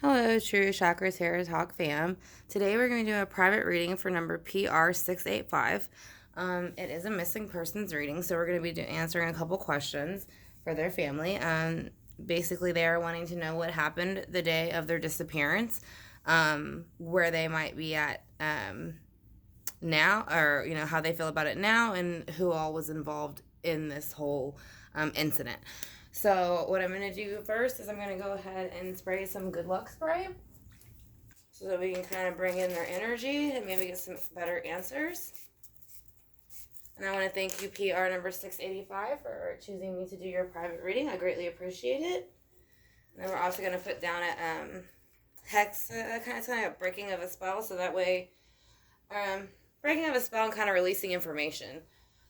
Hello, True Chakra Tarot Talk fam. Today we're going to do a private reading for number PR685. It is a missing persons reading, so we're going to be answering a couple questions for their family. Basically, they are wanting to know what happened the day of their disappearance, where they might be at now, or how they feel about it now, and who all was involved in this whole incident. So what I'm going to do first is I'm going to go ahead and spray some good luck spray so that we can kind of bring in their energy and maybe get some better answers. And I want to thank you, PR number 685, for choosing me to do your private reading. I greatly appreciate it. And then we're also going to put down a hex, kind of breaking of a spell, so that way, breaking of a spell and kind of releasing information.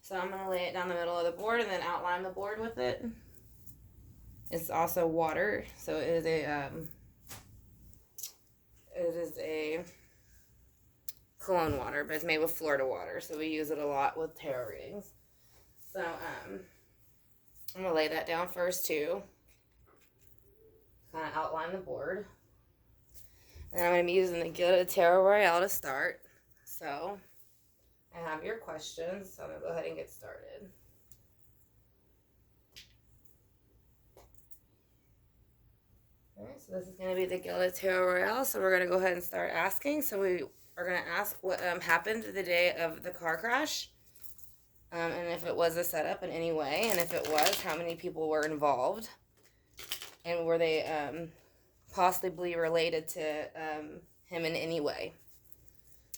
So I'm going to lay it down the middle of the board and then outline the board with it. It's also water, so it is a cologne water, but it's made with Florida water, so we use it a lot with tarot readings. So I'm gonna lay that down first too, kind of outline the board, and I'm gonna be using the Gilded Tarot Royale to start. So I have your questions, so I'm gonna go ahead and get started. Alright, so this is going to be the Gilded Tarot Royale, so we're going to go ahead and start asking. So we are going to ask what happened the day of the car crash, and if it was a setup in any way, and if it was, how many people were involved, and were they possibly related to him in any way.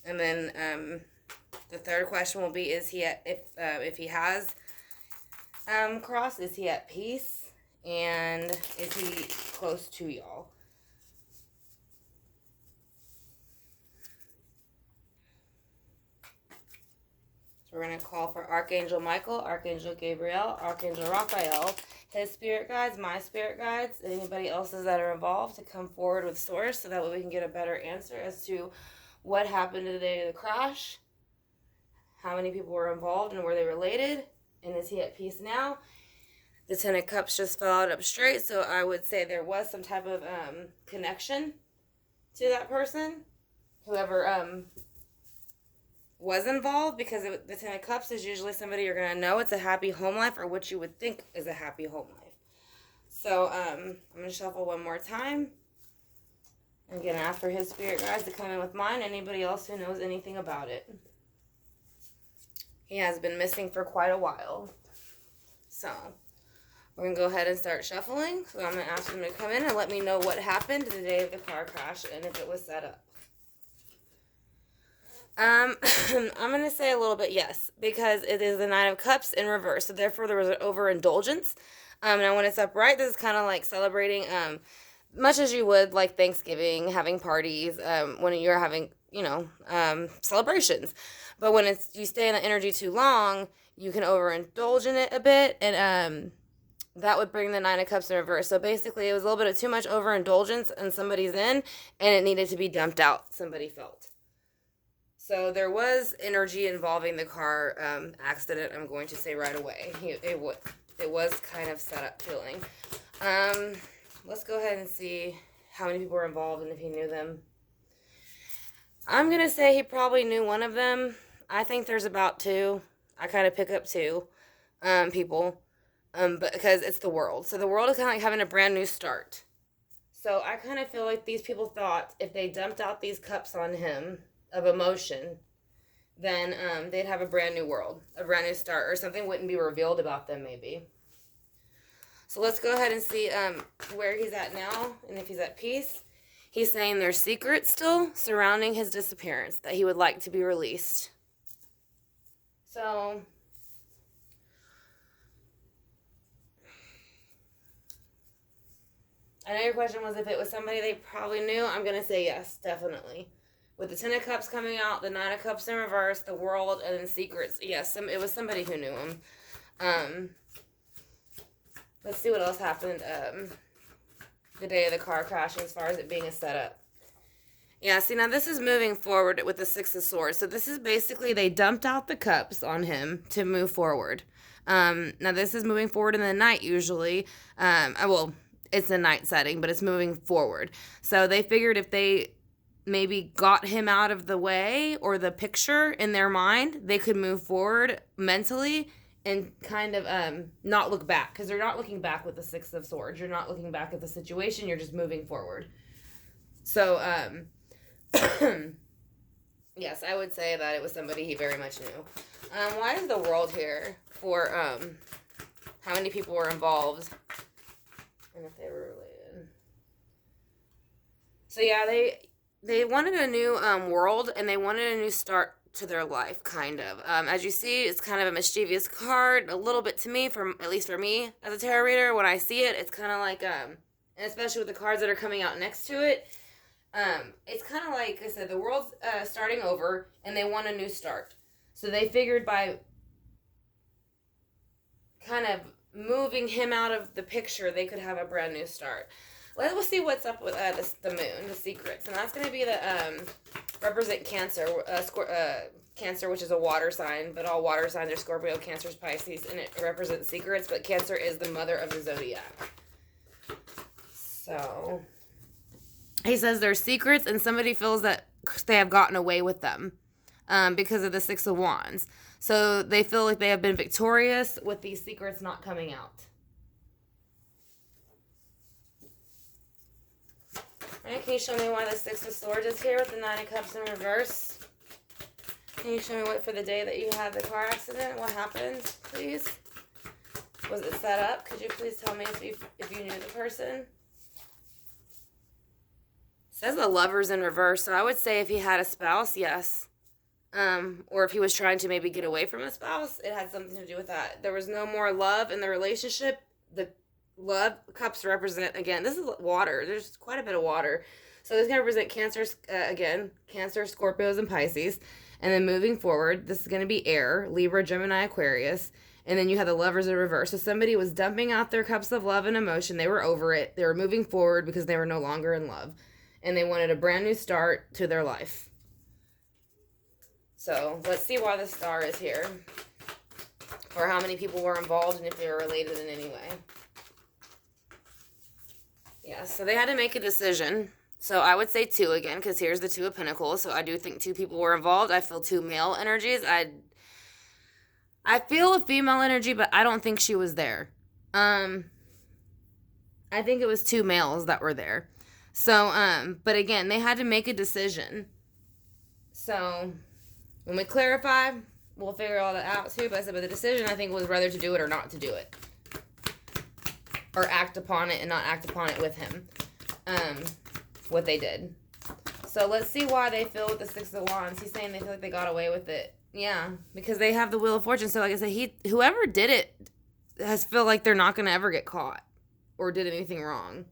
And then the third question will be, is he if he has crossed, is he at peace? And is he close to y'all? So we're going to call for Archangel Michael, Archangel Gabriel, Archangel Raphael, his spirit guides, my spirit guides, and anybody else's that are involved to come forward with source, so that way we can get a better answer as to what happened the day of the crash, how many people were involved and were they related, and is he at peace now? The Ten of Cups just fell out up straight, so I would say there was some type of connection to that person, whoever was involved, because the Ten of Cups is usually somebody you're going to know. It's a happy home life, or what you would think is a happy home life. So I'm going to shuffle one more time. I'm going to ask for his spirit guides to come in with mine, anybody else who knows anything about it. He has been missing for quite a while. So we're going to go ahead and start shuffling. So I'm going to ask them to come in and let me know what happened the day of the car crash and if it was set up. I'm going to say a little bit yes, because it is the Nine of Cups in reverse. So therefore there was an overindulgence. Now when it's upright, this is kind of like celebrating, much as you would like Thanksgiving, having parties, when you're having, celebrations. But when you stay in the energy too long, you can overindulge in it a bit, and that would bring the Nine of Cups in reverse. So basically, it was a little bit of too much overindulgence, and somebody's in, and it needed to be dumped out, somebody felt. So there was energy involving the car accident, I'm going to say right away. It was kind of set up feeling. Let's go ahead and see how many people were involved and if he knew them. I'm going to say he probably knew one of them. I think there's about two. I kind of pick up two people. But because it's the world. So the world is kind of like having a brand new start. So I kind of feel like these people thought if they dumped out these cups on him of emotion, then they'd have a brand new world, a brand new start, or something wouldn't be revealed about them maybe. So let's go ahead and see where he's at now and if he's at peace. He's saying there's secrets still surrounding his disappearance that he would like to be released. So I know your question was if it was somebody they probably knew. I'm going to say yes, definitely. With the Ten of Cups coming out, the Nine of Cups in reverse, the world, and then secrets. Yes, it was somebody who knew him. Let's see what else happened the day of the car crash as far as it being a setup. Yeah, see, now this is moving forward with the Six of Swords. So this is basically they dumped out the cups on him to move forward. Now this is moving forward in the night usually. it's a night setting, but it's moving forward. So they figured if they maybe got him out of the way or the picture in their mind, they could move forward mentally and kind of not look back, because they're not looking back with the Six of Swords. You're not looking back at the situation. You're just moving forward. So yes, I would say that it was somebody he very much knew. Why is the World here for how many people were involved and if they were related? So yeah, they wanted a new world, and they wanted a new start to their life, kind of. As you see, it's kind of a mischievous card, a little bit to me, at least for me as a tarot reader. When I see it, it's kind of like, and especially with the cards that are coming out next to it, it's kind of like I said, the world's starting over, and they want a new start. So they figured by kind of moving him out of the picture, they could have a brand new start. Let's see what's up with the moon, the secrets. And that's going to be the, represent Cancer, Cancer, which is a water sign, but all water signs are Scorpio, Cancer, Pisces, and it represents secrets, but Cancer is the mother of the zodiac. So, he says there's secrets, and somebody feels that they have gotten away with them because of the Six of Wands. So, they feel like they have been victorious with these secrets not coming out. Alright, can you show me why the Six of Swords is here with the Nine of Cups in reverse? Can you show me what for the day that you had the car accident? What happened, please? Was it set up? Could you please tell me if you knew the person? It says the Lover's in reverse, so I would say if he had a spouse, yes. Or if he was trying to maybe get away from a spouse, it had something to do with that. There was no more love in the relationship. The love cups represent, again, this is water. There's quite a bit of water. So this is going to represent Cancer, again, Cancer, Scorpios, and Pisces. And then moving forward, this is going to be air, Libra, Gemini, Aquarius. And then you have the Lovers in reverse. So somebody was dumping out their cups of love and emotion. They were over it. They were moving forward because they were no longer in love. And they wanted a brand new start to their life. So let's see why the Star is here. Or how many people were involved and if they were related in any way. Yeah, so they had to make a decision. So I would say 2 again, because here's the 2 of Pentacles. So I do think 2 people were involved. I feel 2 male energies. I feel a female energy, but I don't think she was there. I think it was 2 males that were there. So, but again, they had to make a decision. So when we clarify, we'll figure all that out too. But the decision, I think, was whether to do it or not to do it. Or act upon it and not act upon it with him. What they did. So let's see why they feel with the Six of Wands. He's saying they feel like they got away with it. Yeah, because they have the Wheel of Fortune. So like I said, whoever did it has feel like they're not going to ever get caught or did anything wrong.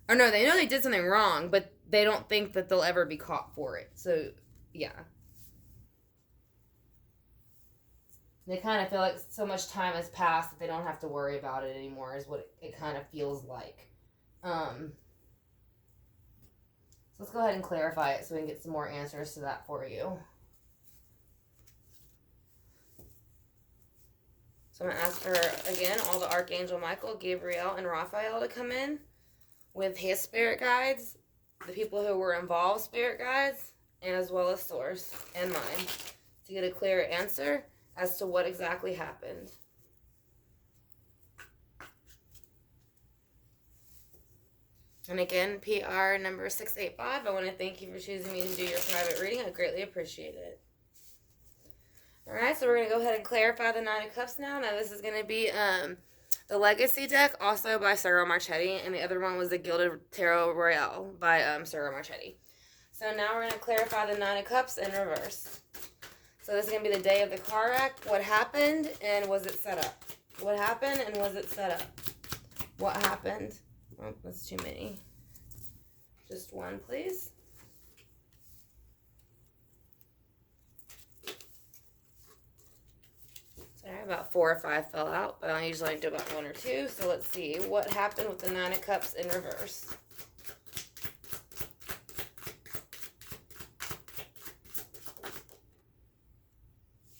Or no, they know they did something wrong, but they don't think that they'll ever be caught for it. So, yeah. They kind of feel like so much time has passed that they don't have to worry about it anymore is what it kind of feels like. So let's go ahead and clarify it so we can get some more answers to that for you. So I'm going to ask for, again, all the Archangel Michael, Gabriel, and Raphael to come in with his spirit guides, the people who were involved spirit guides, and as well as Source and mine, to get a clear answer as to what exactly happened. And again, PR number 685, I want to thank you for choosing me to do your private reading. I greatly appreciate it. Alright, so we're going to go ahead and clarify the Nine of Cups now. Now this is going to be the Legacy deck, also by Cyril Marchetti, and the other one was the Gilded Tarot Royale by Cyril Marchetti. So now we're going to clarify the Nine of Cups in reverse. So this is going to be the day of the car wreck. What happened and was it set up? What happened and was it set up? What happened? Oh, that's too many. Just one, please. Sorry, about 4 or 5 fell out, but I usually do about 1 or 2. So let's see what happened with the Nine of Cups in reverse.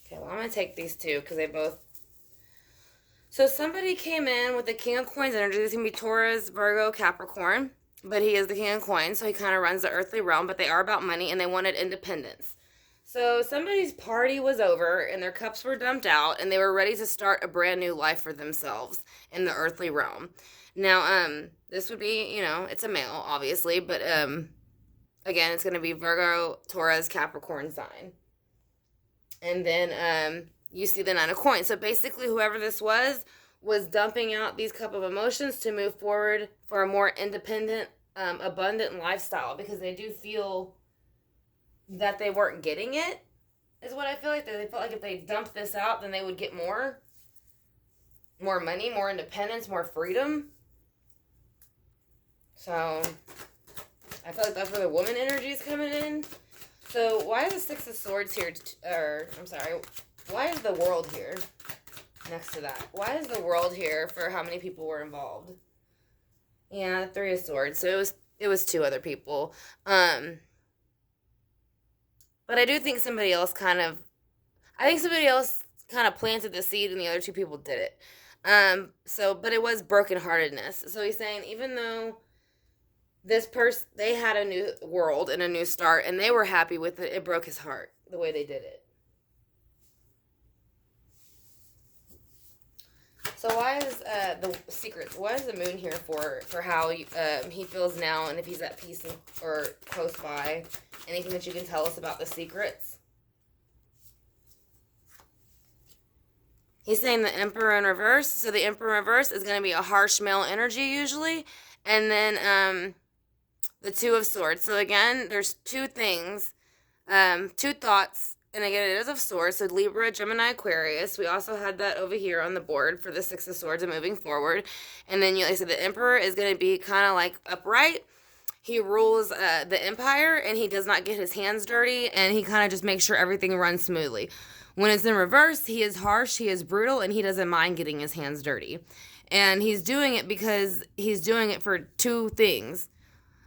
Okay, well, I'm going to take these 2 because they both... So somebody came in with the King of Coins energy. This can be Taurus, Virgo, Capricorn, but he is the King of Coins, so he kind of runs the earthly realm. But they are about money, and they wanted independence. So somebody's party was over, and their cups were dumped out, and they were ready to start a brand new life for themselves in the earthly realm. Now, this would be, it's a male, obviously, but again, it's going to be Virgo, Taurus, Capricorn sign. And then you see the Nine of Coins. So basically, whoever this was dumping out these cup of emotions to move forward for a more independent, abundant lifestyle, because they do feel that they weren't getting it, is what I feel like. They felt like if they dumped this out, then they would get more money, more independence, more freedom. So I feel like that's where the woman energy is coming in. So why is the Six of Swords here? Why is the World here next to that? Why is the World here for how many people were involved? Yeah, Three of Swords. So it was two other people. But I do think somebody else kind of planted the seed and the other two people did it. But it was brokenheartedness. So he's saying even though this person, they had a new world and a new start and they were happy with it, it broke his heart the way they did it. So why is the secrets? Why is the moon here for how he feels now, and if he's at peace or close by? Anything that you can tell us about the secrets? He's saying the Emperor in reverse. So the Emperor in reverse is going to be a harsh male energy usually, and then the Two of Swords. So again, there's two things, two thoughts. And again, it is of Swords, so Libra, Gemini, Aquarius. We also had that over here on the board for the Six of Swords and moving forward. And then, like I said, the Emperor is going to be kind of like upright. He rules the empire, and he does not get his hands dirty, and he kind of just makes sure everything runs smoothly. When it's in reverse, he is harsh, he is brutal, and he doesn't mind getting his hands dirty. And he's doing it because he's doing it for two things.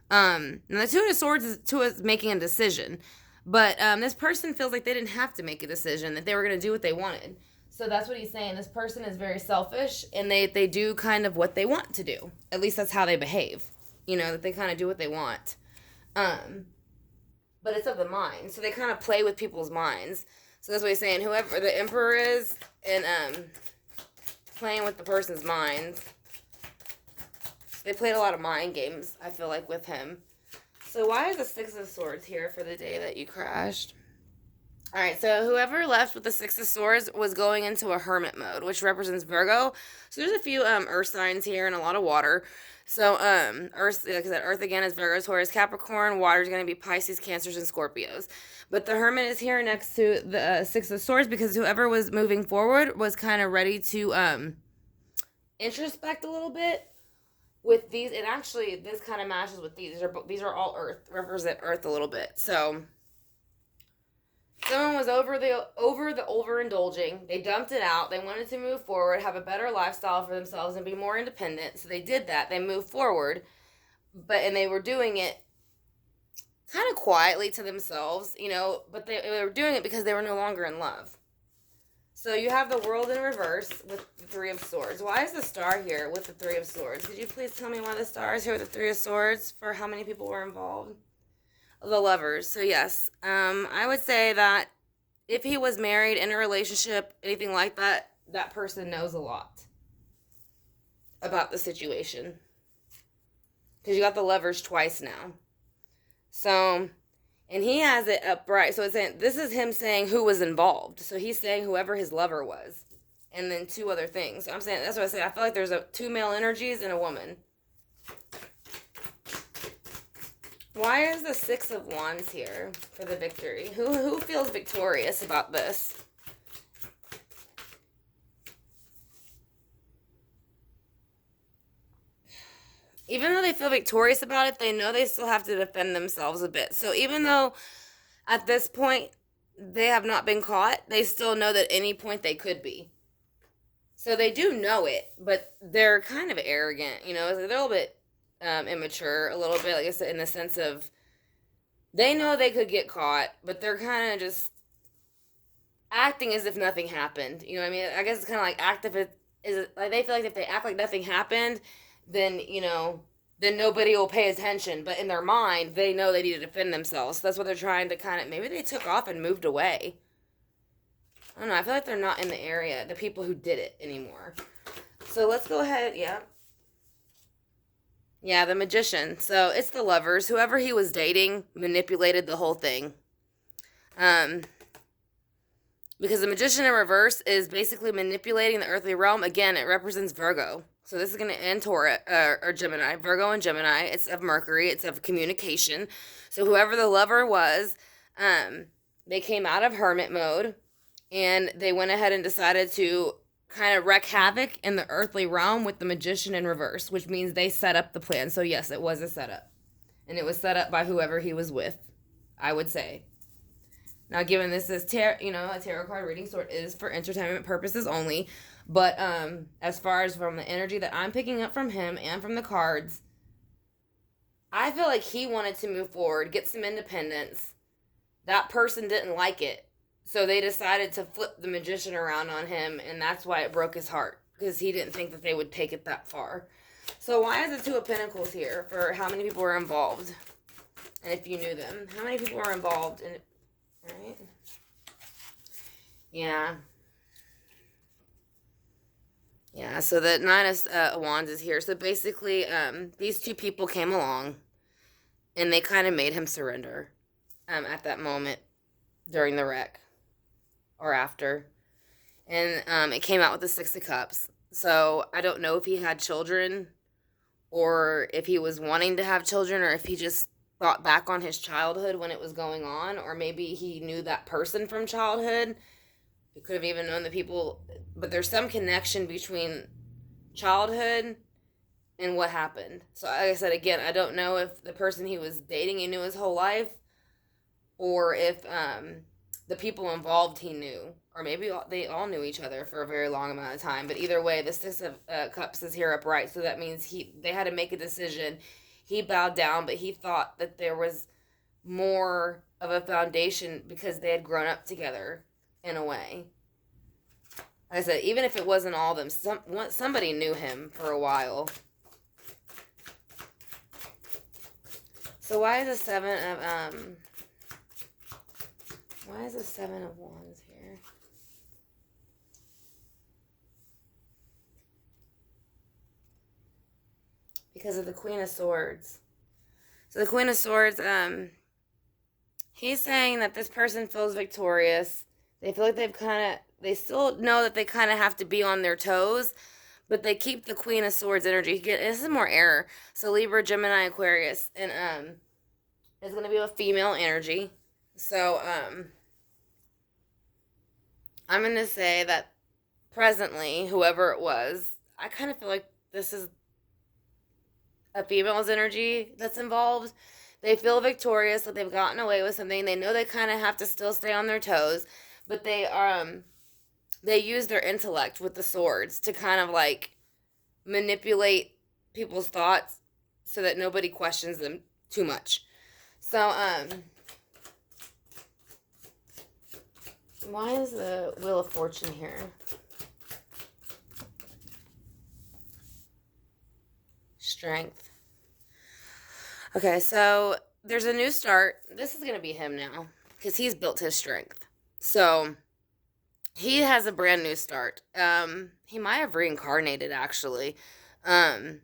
And the Two of Swords is making a decision. But this person feels like they didn't have to make a decision, that they were going to do what they wanted. So that's what he's saying. This person is very selfish, and they do kind of what they want to do. At least that's how they behave. That they kind of do what they want. But it's of the mind. So they kind of play with people's minds. So that's what he's saying. Whoever the Emperor is, and playing with the person's minds. They played a lot of mind games, I feel like, with him. So why is the Six of Swords here for the day that you crashed? All right, so whoever left with the Six of Swords was going into a hermit mode, which represents Virgo. So there's a few earth signs here and a lot of water. So earth, like I said, earth again is Virgo, Taurus, Capricorn. Water is going to be Pisces, Cancers, and Scorpios. But the hermit is here next to the Six of Swords because whoever was moving forward was kind of ready to introspect a little bit. With these, and actually, this kind of matches with these. These are all Earth, represent Earth a little bit. So, someone was overindulging. They dumped it out. They wanted to move forward, have a better lifestyle for themselves, and be more independent. So they did that. They moved forward, and they were doing it kind of quietly to themselves, But they were doing it because they were no longer in love. So you have the World in reverse with the Three of Swords. Why is the Star here with the Three of Swords? Could you please tell me why the Star is here with the Three of Swords for how many people were involved? The Lovers. So yes, I would say that if he was married, in a relationship, anything like that, that person knows a lot about the situation. Because you got the Lovers twice now. So... and he has it upright. So it's saying, this is him saying who was involved. So he's saying whoever his lover was. And then two other things. So I'm saying, that's what I say. I feel like there's two male energies and a woman. Why is the Six of Wands here for the victory? Who feels victorious about this? Even though they feel victorious about it, they know they still have to defend themselves a bit. So even though at this point they have not been caught, they still know that at any point they could be. So they do know it, but they're kind of arrogant, they're a little bit immature, a little bit, like I said, in the sense of they know they could get caught, but they're kind of just acting as if nothing happened. I mean? I guess it's kind of like is like they feel like if they act like nothing happened, then then nobody will pay attention. But in their mind, they know they need to defend themselves. So that's what they're trying to kind of. Maybe they took off and moved away. I don't know. I feel like they're not in the area, the people who did it anymore. So let's go ahead. Yeah. Yeah, the magician. So it's the lovers. Whoever he was dating manipulated the whole thing. Because the magician in reverse is basically manipulating the earthly realm. Again, it represents Virgo. So this is going to end Taurus or Gemini. Virgo and Gemini. It's of Mercury. It's of communication. So whoever the lover was, they came out of hermit mode, and they went ahead and decided to kind of wreak havoc in the earthly realm with the magician in reverse, which means they set up the plan. So yes, it was a setup. And it was set up by whoever he was with, I would say. Now, given this is a tarot card reading, so it is for entertainment purposes only. But as far as from the energy that I'm picking up from him and from the cards, I feel like he wanted to move forward, get some independence. That person didn't like it. So they decided to flip the magician around on him, and that's why it broke his heart, because he didn't think that they would take it that far. So why is the Two of Pentacles here for how many people were involved? And if you knew them, how many people were involved in it? Right? Yeah. Yeah, so the Nine of Wands is here. So basically, these two people came along, and they kind of made him surrender at that moment during the wreck. Or after. And it came out with the Six of Cups. So I don't know if he had children, or if he was wanting to have children, or if he just thought back on his childhood when it was going on, or maybe he knew that person from childhood. He could have even known the people, but there's some connection between childhood and what happened. So like I said, again, I don't know if the person he was dating he knew his whole life, or if the people involved he knew, or maybe they all knew each other for a very long amount of time. But either way, the Six of Cups is here upright, so that means they had to make a decision. He bowed down, but he thought that there was more of a foundation because they had grown up together in a way. Like I said, even if it wasn't all of them, somebody knew him for a while. So why is the Seven of Wands here? Because of the Queen of Swords. So the Queen of Swords, he's saying that this person feels victorious. They feel like they still know that they kind of have to be on their toes, but they keep the Queen of Swords energy. This is more air. So Libra, Gemini, Aquarius, and it's going to be a female energy. So, I'm going to say that presently, whoever it was, I kind of feel like this is a female's energy that's involved. They feel victorious, that they've gotten away with something. They know they kind of have to still stay on their toes, but they use their intellect with the swords to kind of like manipulate people's thoughts so that nobody questions them too much. So, why is the Wheel of Fortune here? Strength. Okay, so there's a new start. This is going to be him now, because he's built his strength. So he has a brand new start. He might have reincarnated, actually. And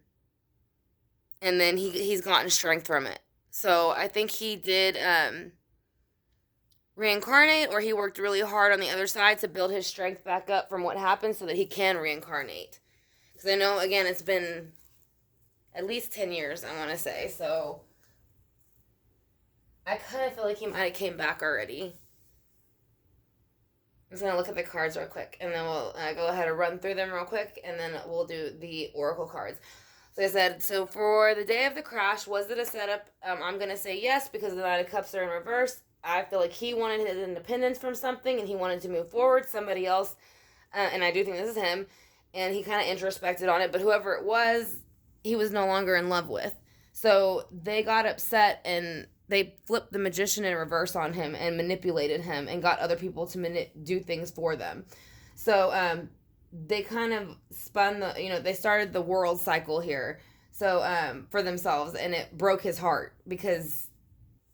then he's gotten strength from it. So I think he did reincarnate, or he worked really hard on the other side to build his strength back up from what happened so that he can reincarnate. Because I know, again, it's been at least 10 years, I want to say. So I kind of feel like he might have came back already. I'm just going to look at the cards real quick, and then we'll go ahead and run through them real quick, and then we'll do the oracle cards. So I said, so for the day of the crash, was it a setup? I'm going to say yes, because the Nine of Cups are in reverse. I feel like he wanted his independence from something, and he wanted to move forward. Somebody else, and I do think this is him, and he kind of introspected on it, but whoever it was, he was no longer in love with. So they got upset, and they flipped the magician in reverse on him and manipulated him and got other people to do things for them. So they kind of spun they started the world cycle here. So for themselves, and it broke his heart because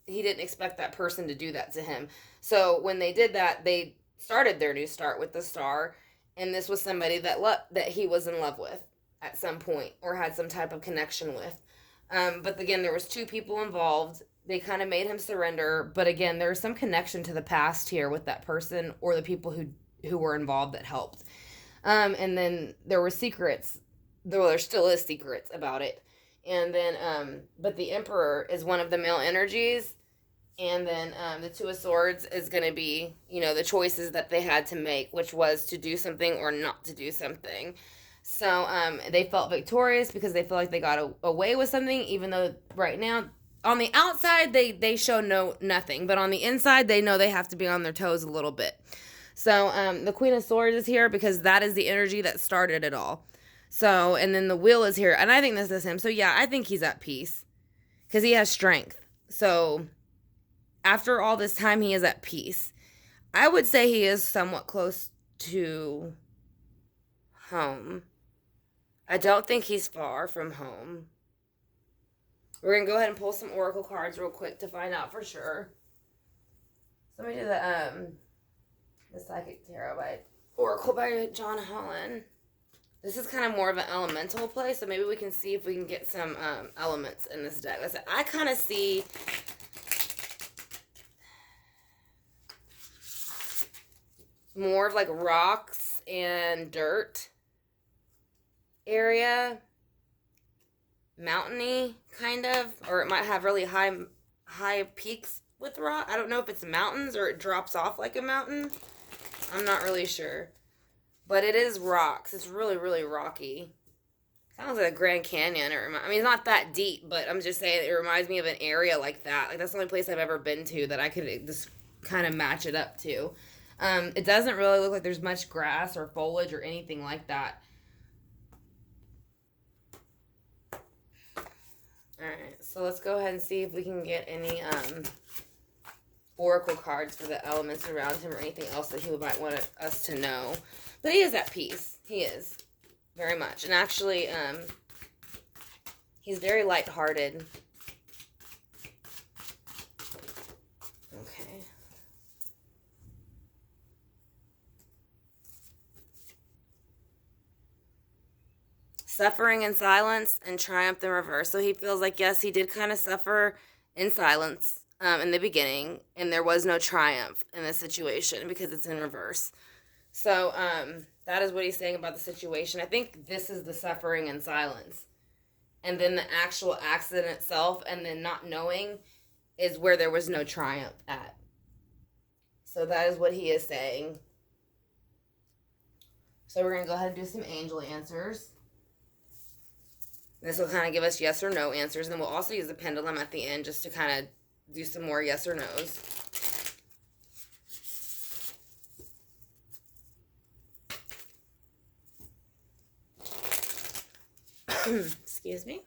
he didn't expect that person to do that to him. So when they did that, they started their new start with the star, and this was somebody that he was in love with at some point or had some type of connection with. But again, there was two people involved. They kind of made him surrender, but again, there's some connection to the past here with that person or the people who were involved that helped. And then there were secrets, though there still is secrets about it. And then, but the Emperor is one of the male energies. And then the Two of Swords is going to be, the choices that they had to make, which was to do something or not to do something. So they felt victorious because they feel like they got away with something, even though right now, on the outside, they show nothing. But on the inside, they know they have to be on their toes a little bit. So the Queen of Swords is here because that is the energy that started it all. So, and then the Wheel is here. And I think this is him. So, yeah, I think he's at peace because he has strength. So, after all this time, he is at peace. I would say he is somewhat close to home. I don't think he's far from home. We're going to go ahead and pull some oracle cards real quick to find out for sure. So, let me do the Psychic Tarot by Oracle by John Holland. This is kind of more of an elemental play, so maybe we can see if we can get some elements in this deck. I kind of see more of like rocks and dirt area, mountainy kind of, or it might have really high peaks with rock. I don't know if it's mountains or it drops off like a mountain. I'm not really sure. But it is rocks. It's really, really rocky. Sounds like a Grand Canyon. It's not that deep, but I'm just saying it reminds me of an area like that. Like, that's the only place I've ever been to that I could just kind of match it up to. It doesn't really look like there's much grass or foliage or anything like that. Alright, so let's go ahead and see if we can get any oracle cards for the elements around him or anything else that he might want us to know. But he is at peace. He is. Very much. And actually, he's very lighthearted. Okay. Suffering in silence and triumph in reverse. So he feels like, yes, he did kind of suffer in silence in the beginning, and there was no triumph in this situation because it's in reverse. So that is what he's saying about the situation. I think this is the suffering in silence. And then the actual accident itself and then not knowing is where there was no triumph at. So that is what he is saying. So we're going to go ahead and do some angel answers. This will kind of give us yes or no answers. And we'll also use the pendulum at the end just to kind of do some more yes or no's. Excuse me.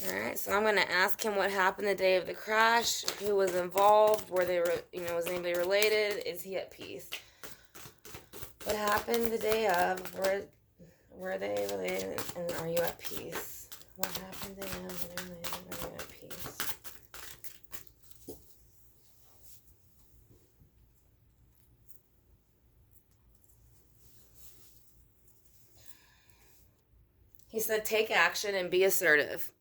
Alright, so I'm going to ask him what happened the day of the crash, who was involved, were they, was anybody related, is he at peace? What happened the day of, were they related, and are you at peace? What happened the day of, were they related, are you at peace? He said, take action and be assertive.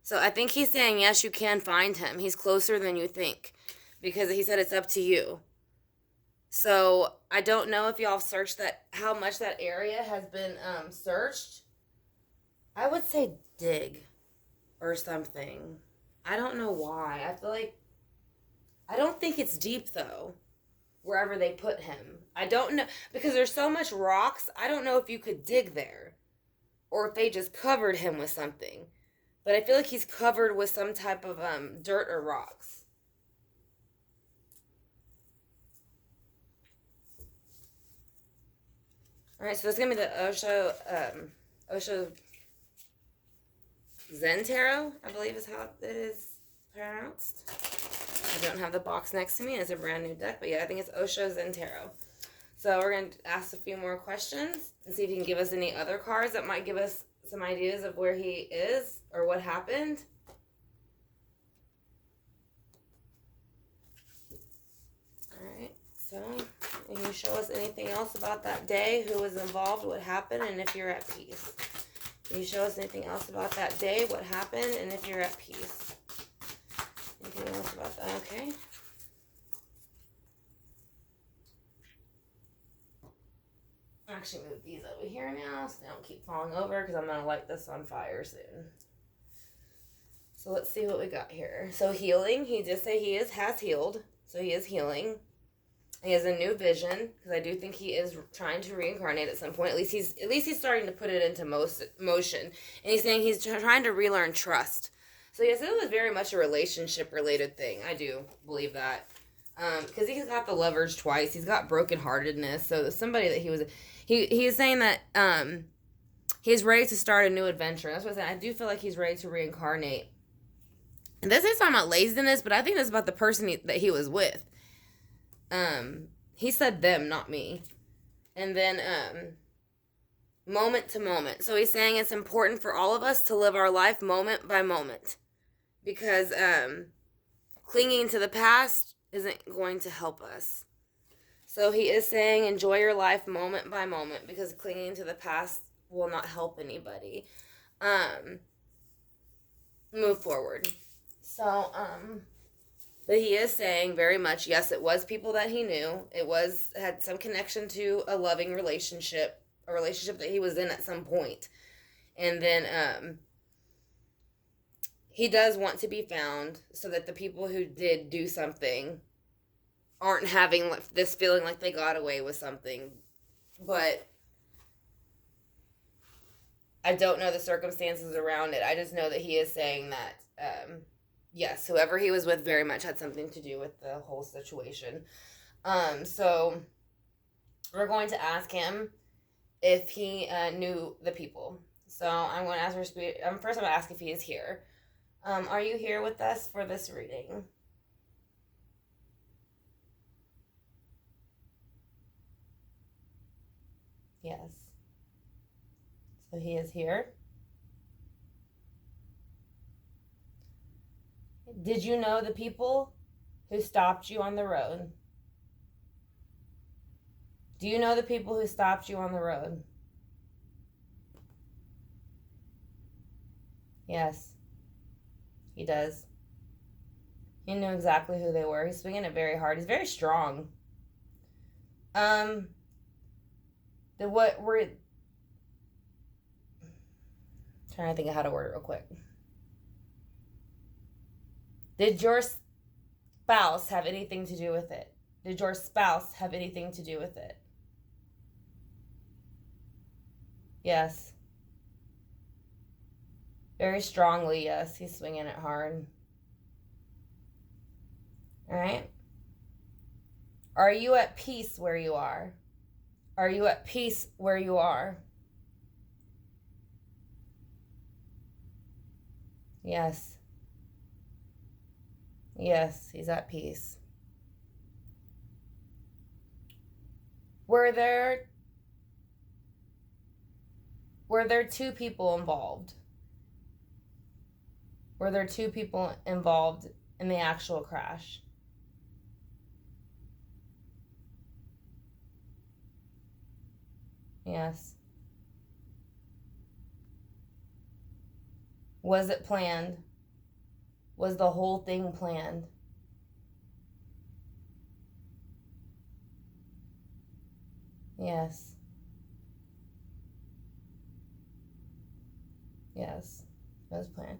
So I think he's saying, yes, you can find him. He's closer than you think. Because he said it's up to you. So I don't know if y'all have searched that, how much that area has been searched. I would say dig or something. I don't know why. I feel like, I don't think it's deep though. Wherever they put him. I don't know. Because there's so much rocks. I don't know if you could dig there. Or if they just covered him with something. But I feel like he's covered with some type of dirt or rocks. Alright, so this is going to be the Osho Zen Tarot, I believe is how it is pronounced. I don't have the box next to me. It's a brand new deck, but yeah, I think it's Osho Zen Tarot. So we're going to ask a few more questions and see if he can give us any other cards that might give us some ideas of where he is or what happened. Alright, so can you show us anything else about that day? Who was involved, what happened, and if you're at peace? Can you show us anything else about that day, what happened, and if you're at peace? Anything else about that? Okay. Actually move these over here now so they don't keep falling over because I'm going to light this on fire soon. So let's see what we got here. So healing, he did say he has healed. So he is healing. He has a new vision because I do think he is trying to reincarnate at some point. At least he's starting to put it into motion. And he's saying he's trying to relearn trust. So yes, it was very much a relationship related thing. I do believe that. Because he's got the Lovers twice. He's got brokenheartedness. So somebody that he is saying that he's ready to start a new adventure. That's what I'm saying. I do feel like he's ready to reincarnate. And this is talking about laziness, but I think that's about the person that he was with. He said them, not me. And then moment to moment. So he's saying it's important for all of us to live our life moment by moment. Because clinging to the past isn't going to help us. So he is saying enjoy your life moment by moment because clinging to the past will not help anybody. Move forward. So, but he is saying very much, yes, it was people that he knew. It had some connection to a loving relationship, a relationship that he was in at some point. And then, he does want to be found so that the people who did do something aren't having this feeling like they got away with something. But I don't know the circumstances around it. I just know that he is saying that, yes, whoever he was with very much had something to do with the whole situation. So we're going to ask him if he knew the people. So I'm going to ask first I'm going to ask if he is here. Are you here with us for this reading? Yes. So he is here. Did you know the people who stopped you on the road? Do you know the people who stopped you on the road? Yes. He does. He knew exactly who they were. He's swinging it very hard. He's very strong. Trying to think of how to word it real quick. Did your spouse have anything to do with it? Did your spouse have anything to do with it? Yes. Very strongly, yes. He's swinging it hard. All right. Are you at peace where you are? Are you at peace where you are? Yes. Yes, he's at peace. Were there two people involved? Were there two people involved in the actual crash? Yes. Was it planned? Was the whole thing planned? Yes. Yes, it was planned.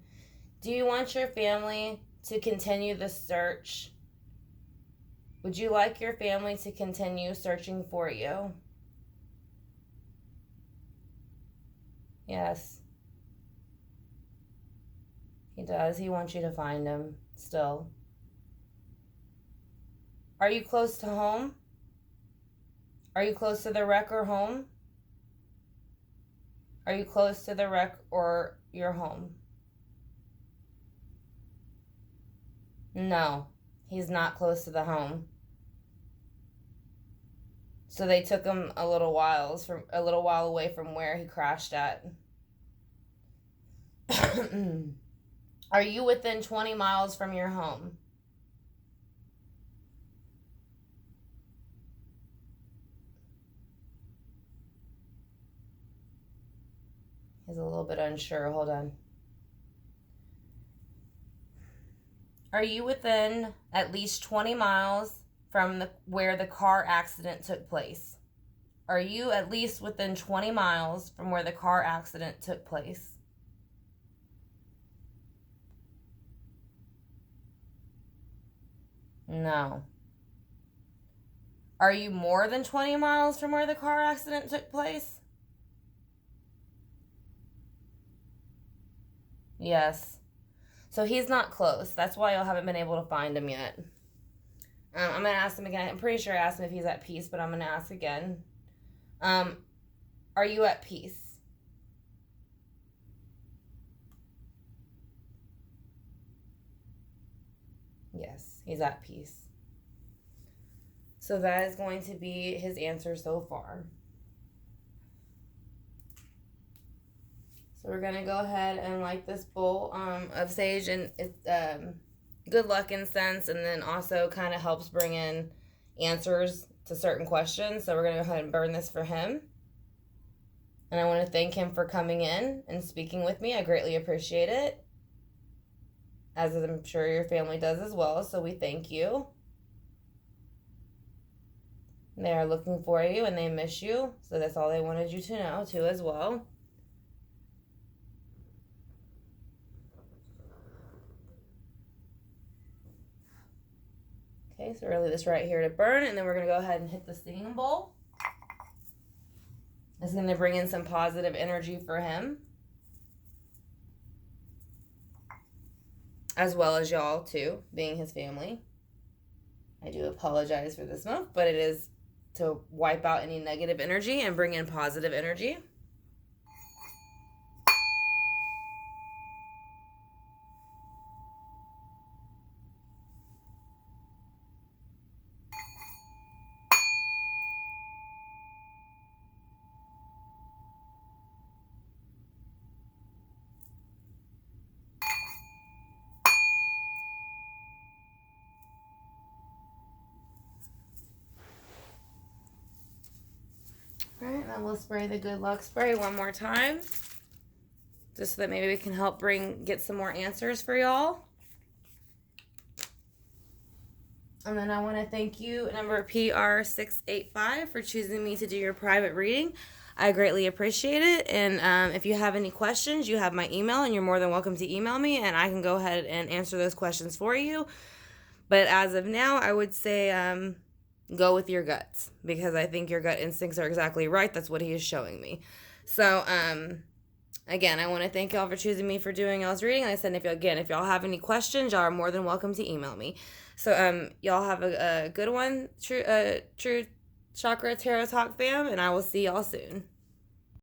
Do you want your family to continue the search? Would you like your family to continue searching for you? Yes. He does. He wants you to find him still. Are you close to home? Are you close to the wreck or home? Are you close to the wreck or your home? No. He's not close to the home. So they took him a little while away from where he crashed at. Are you within 20 miles from your home? He's a little bit unsure. Hold on. Are you within at least 20 miles from where the car accident took place? Are you at least within 20 miles from where the car accident took place? No. Are you more than 20 miles from where the car accident took place? Yes. So he's not close. That's why y'all haven't been able to find him yet. I'm going to ask him again. I'm pretty sure I asked him if he's at peace, but I'm going to ask again. Are you at peace? Yes, he's at peace. So that is going to be his answer so far. So we're going to go ahead and light this bowl of sage, and it's good luck incense, and then also kind of helps bring in answers to certain questions. So we're going to go ahead and burn this for him. And I want to thank him for coming in and speaking with me. I greatly appreciate it, as I'm sure your family does as well. So we thank you. They are looking for you and they miss you. So that's all they wanted you to know too as well. Okay, so we're leave this right here to burn, and then we're going to go ahead and hit the singing bowl. It's going to bring in some positive energy for him, as well as y'all too, being his family. I do apologize for the smoke, but it is to wipe out any negative energy and bring in positive energy. All right, then we'll spray the good luck spray one more time, just so that maybe we can help get some more answers for y'all. And then I want to thank you, number PR685, for choosing me to do your private reading. I greatly appreciate it. And if you have any questions, you have my email, and you're more than welcome to email me, and I can go ahead and answer those questions for you. But as of now, I would say go with your guts, because I think your gut instincts are exactly right. That's what he is showing me. So, again, I want to thank y'all for choosing me for doing y'all's reading. Like I said, if y'all have any questions, y'all are more than welcome to email me. So, y'all have a good one, True Chakra Tarot Talk fam, and I will see y'all soon.